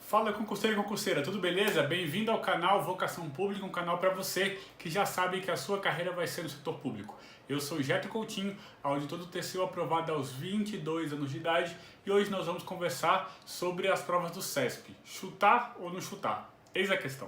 Fala concurseiro e concurseira, tudo beleza? Bem-vindo ao canal Vocação Pública, um canal para você que já sabe que a sua carreira vai ser no setor público. Eu sou Jeto Coutinho, auditor do TCU aprovado aos 22 anos de idade, e hoje nós vamos conversar sobre as provas do CESP. Chutar ou não chutar? Eis a questão.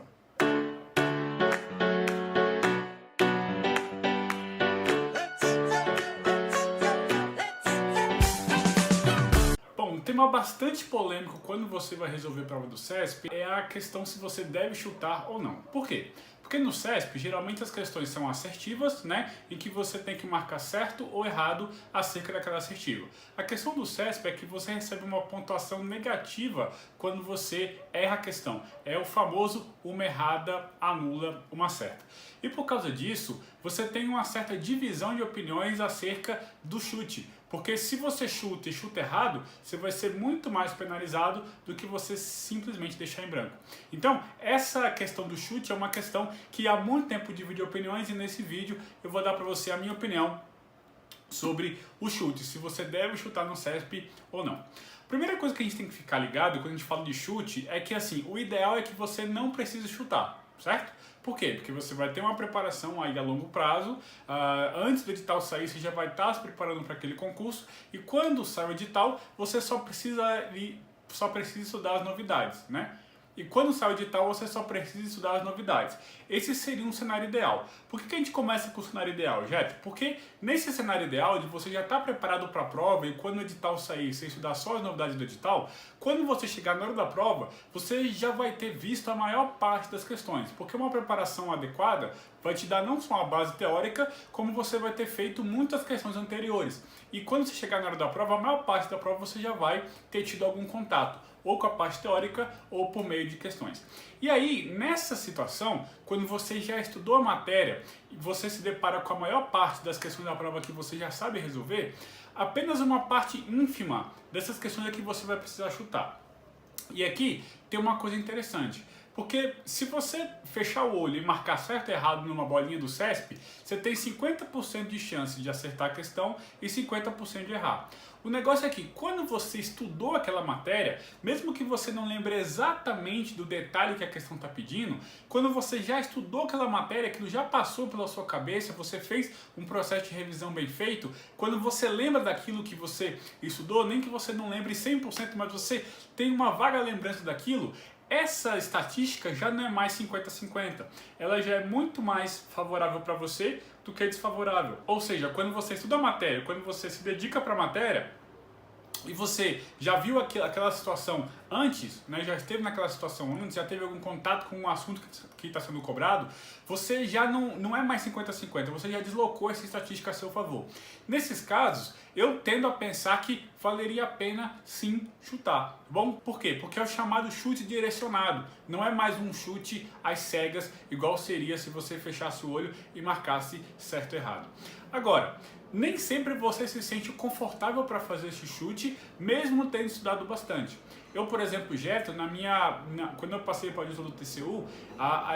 Um tema bastante polêmico quando você vai resolver a prova do CESP é a questão se você deve chutar ou não. Por quê? Porque no CESP, geralmente as questões são assertivas, né? Em que você tem que marcar certo ou errado acerca daquela assertiva. A questão do CESP é que você recebe uma pontuação negativa quando você erra a questão. É o famoso uma errada anula uma certa. E por causa disso, você tem uma certa divisão de opiniões acerca do chute. Porque se você chuta e chuta errado, você vai ser muito mais penalizado do que você simplesmente deixar em branco. Então, essa questão do chute é uma questão que há muito tempo divide opiniões, e nesse vídeo eu vou dar para você a minha opinião sobre o chute, se você deve chutar no CESP ou não. Primeira coisa que a gente tem que ficar ligado quando a gente fala de chute é que assim, o ideal é que você não precise chutar, certo? Por quê? Porque você vai ter uma preparação aí a longo prazo, antes do edital sair você já vai estar se preparando para aquele concurso, e quando sai o edital você só precisa estudar as novidades, né? E quando sai o edital, você só precisa estudar as novidades. Esse seria um cenário ideal. Por que a gente começa com o cenário ideal, Jeto? Porque nesse cenário ideal de você já estar preparado para a prova e quando o edital sair, você estudar só as novidades do edital, quando você chegar na hora da prova, você já vai ter visto a maior parte das questões. Porque uma preparação adequada vai te dar não só uma base teórica, como você vai ter feito muitas questões anteriores. E quando você chegar na hora da prova, a maior parte da prova você já vai ter tido algum contato, ou com a parte teórica, ou por meio de questões. E aí, nessa situação, quando você já estudou a matéria e você se depara com a maior parte das questões da prova que você já sabe resolver, apenas uma parte ínfima dessas questões é que você vai precisar chutar. E aqui tem uma coisa interessante. Porque se você fechar o olho e marcar certo e errado numa bolinha do CESP, você tem 50% de chance de acertar a questão e 50% de errar. O negócio é que quando você estudou aquela matéria, mesmo que você não lembre exatamente do detalhe que a questão está pedindo, quando você já estudou aquela matéria, aquilo já passou pela sua cabeça, você fez um processo de revisão bem feito, quando você lembra daquilo que você estudou, nem que você não lembre 100%, mas você tem uma vaga lembrança daquilo, essa estatística já não é mais 50-50, ela já é muito mais favorável para você do que desfavorável. Ou seja, quando você estuda a matéria, quando você se dedica para a matéria, e você já viu aquela situação antes, né, já esteve naquela situação antes, já teve algum contato com um assunto que está sendo cobrado, você já não é mais 50-50, você já deslocou essa estatística a seu favor. Nesses casos, eu tendo a pensar que valeria a pena sim chutar. Bom, por quê? Porque é o chamado chute direcionado, não é mais um chute às cegas, igual seria se você fechasse o olho e marcasse certo ou errado. Agora, nem sempre você se sente confortável para fazer esse chute, mesmo tendo estudado bastante. Eu, por exemplo, Jeto, quando eu passei para o auditor do TCU,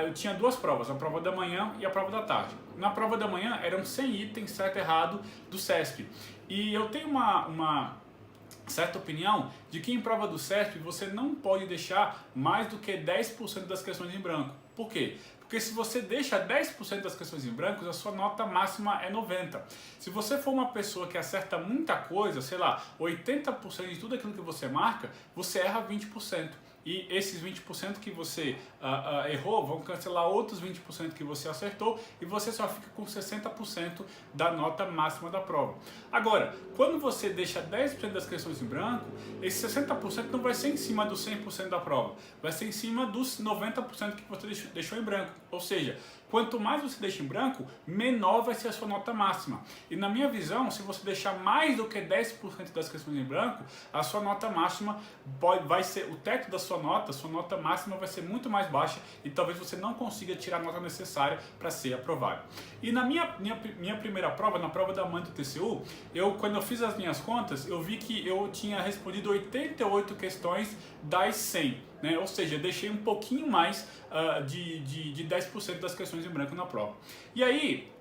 eu tinha duas provas, a prova da manhã e a prova da tarde. Na prova da manhã eram 100 itens, certo e errado, do CESP. E eu tenho uma certa opinião de que em prova do CESP você não pode deixar mais do que 10% das questões em branco. Por quê? Porque se você deixa 10% das questões em branco, a sua nota máxima é 90. Se você for uma pessoa que acerta muita coisa, sei lá, 80% de tudo aquilo que você marca, você erra 20%. E esses 20% que você errou vão cancelar outros 20% que você acertou e você só fica com 60% da nota máxima da prova. Agora, quando você deixa 10% das questões em branco, esse 60% não vai ser em cima dos 100% da prova, vai ser em cima dos 90% que você deixou em branco. Ou seja, quanto mais você deixa em branco, menor vai ser a sua nota máxima. E na minha visão, se você deixar mais do que 10% das questões em branco, a sua nota máxima vai ser o teto da sua nota máxima vai ser muito mais baixa e talvez você não consiga tirar a nota necessária para ser aprovado. E na minha primeira prova, na prova da manhã do TCU, quando eu fiz as minhas contas, eu vi que eu tinha respondido 88 questões das 100. né? Ou seja, deixei um pouquinho mais de 10% das questões em branco na prova. E aí,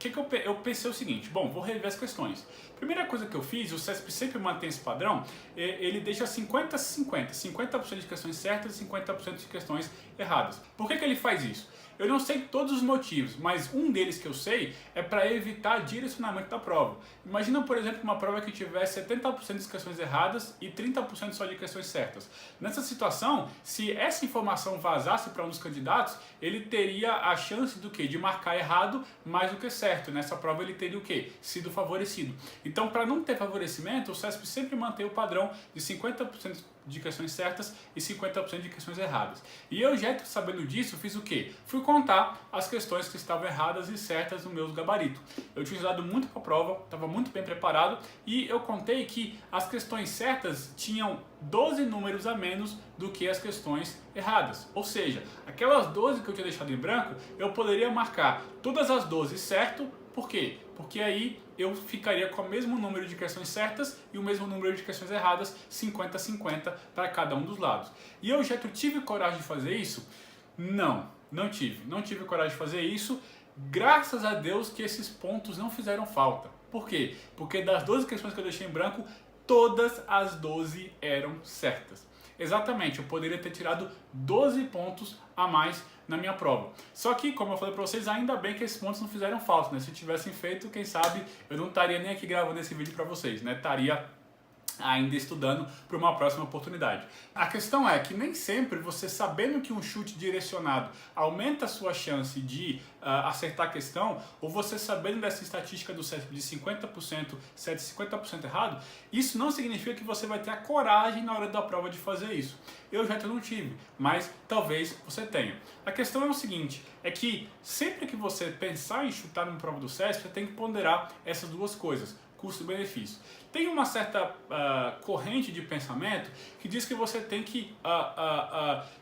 eu pensei o seguinte, bom, vou rever as questões. Primeira coisa que eu fiz, o CESP sempre mantém esse padrão, ele deixa 50-50, 50% de questões certas e 50% de questões erradas. Por que ele faz isso? Eu não sei todos os motivos, mas um deles que eu sei é para evitar direcionamento da prova. Imagina, por exemplo, uma prova que tivesse 70% de questões erradas e 30% só de questões certas. Nessa situação, se essa informação vazasse para um dos candidatos, ele teria a chance do quê? De marcar errado mais do que certo. Nessa prova ele teria o quê? Sido favorecido. Então, para não ter favorecimento, o CESP sempre mantém o padrão de 50% de questões certas e 50% de questões erradas. E eu, já sabendo disso, fiz o quê? Fui contar as questões que estavam erradas e certas no meu gabarito. Eu tinha estudado muito para a prova, estava muito bem preparado e eu contei que as questões certas tinham 12 números a menos do que as questões erradas. Ou seja, aquelas 12 que eu tinha deixado em branco, eu poderia marcar todas as 12 certo. Por quê? Porque aí eu ficaria com o mesmo número de questões certas e o mesmo número de questões erradas, 50-50 para cada um dos lados. E eu já tive coragem de fazer isso? Não tive coragem de fazer isso. Graças a Deus que esses pontos não fizeram falta. Por quê? Porque das 12 questões que eu deixei em branco, todas as 12 eram certas. Exatamente, eu poderia ter tirado 12 pontos a mais na minha prova. Só que, como eu falei para vocês, ainda bem que esses pontos não fizeram falta, né? Se tivessem feito, quem sabe eu não estaria nem aqui gravando esse vídeo para vocês, né? Estaria ainda estudando para uma próxima oportunidade. A questão é que nem sempre você, sabendo que um chute direcionado aumenta a sua chance de acertar a questão, ou você sabendo dessa estatística do CESP de 50% certo e 50% errado, isso não significa que você vai ter a coragem na hora da prova de fazer isso. Eu já não tive, mas talvez você tenha. A questão é o seguinte, é que sempre que você pensar em chutar numa prova do CESP, você tem que ponderar essas duas coisas, custo-benefício. Tem uma certa corrente de pensamento que diz que você tem que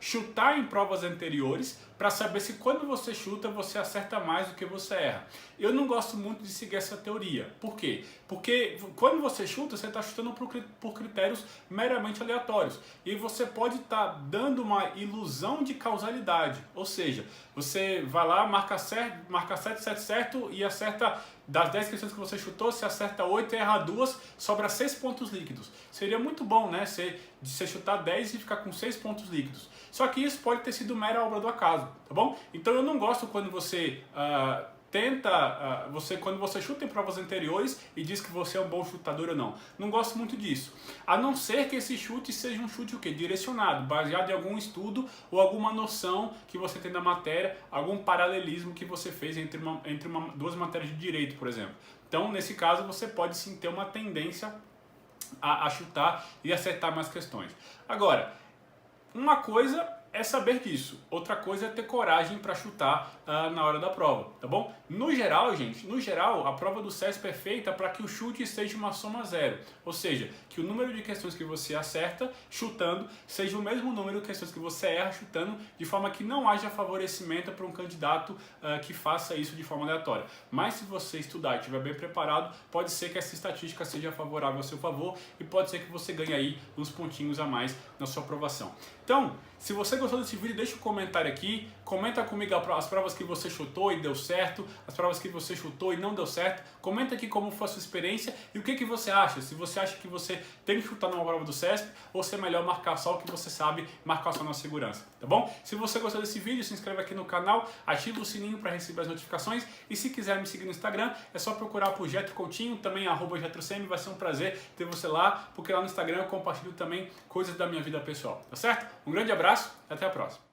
chutar em provas anteriores para saber se quando você chuta você acerta mais do que você erra. Eu não gosto muito de seguir essa teoria. Por quê? Porque quando você chuta, você está chutando por critérios meramente aleatórios. E você pode estar dando uma ilusão de causalidade. Ou seja, você vai lá, marca certo e acerta. Das 10 questões que você chutou, você acerta 8 e erra 2, sobra 6 pontos líquidos. Seria muito bom, né? Você chutar 10 e ficar com 6 pontos líquidos. Só que isso pode ter sido mera obra do acaso, tá bom? Então eu não gosto quando você quando você chuta em provas anteriores e diz que você é um bom chutador ou não. Não gosto muito disso. A não ser que esse chute seja um chute o quê? Direcionado, baseado em algum estudo ou alguma noção que você tem da matéria, algum paralelismo que você fez entre duas matérias de direito, por exemplo. Então, nesse caso, você pode sim ter uma tendência a chutar e acertar mais questões. Agora, uma coisa é saber disso, outra coisa é ter coragem para chutar na hora da prova, tá bom? No geral, gente, a prova do CESP é feita para que o chute seja uma soma zero, ou seja, que o número de questões que você acerta chutando seja o mesmo número de questões que você erra chutando, de forma que não haja favorecimento para um candidato que faça isso de forma aleatória. Mas se você estudar e estiver bem preparado, pode ser que essa estatística seja favorável ao seu favor e pode ser que você ganhe aí uns pontinhos a mais na sua aprovação. Então, se você gostou desse vídeo, deixa um comentário aqui, comenta comigo as provas que você chutou e deu certo, as provas que você chutou e não deu certo, comenta aqui como foi a sua experiência e o que você acha, se você acha que você tem que chutar numa prova do CESP ou se é melhor marcar só o que você sabe, marcar só na segurança, tá bom? Se você gostou desse vídeo, se inscreve aqui no canal, ativa o sininho para receber as notificações e se quiser me seguir no Instagram, é só procurar por Getro Coutinho, também @GetroCM, vai ser um prazer ter você lá, porque lá no Instagram eu compartilho também coisas da minha vida pessoal, tá certo? Um grande abraço e até a próxima.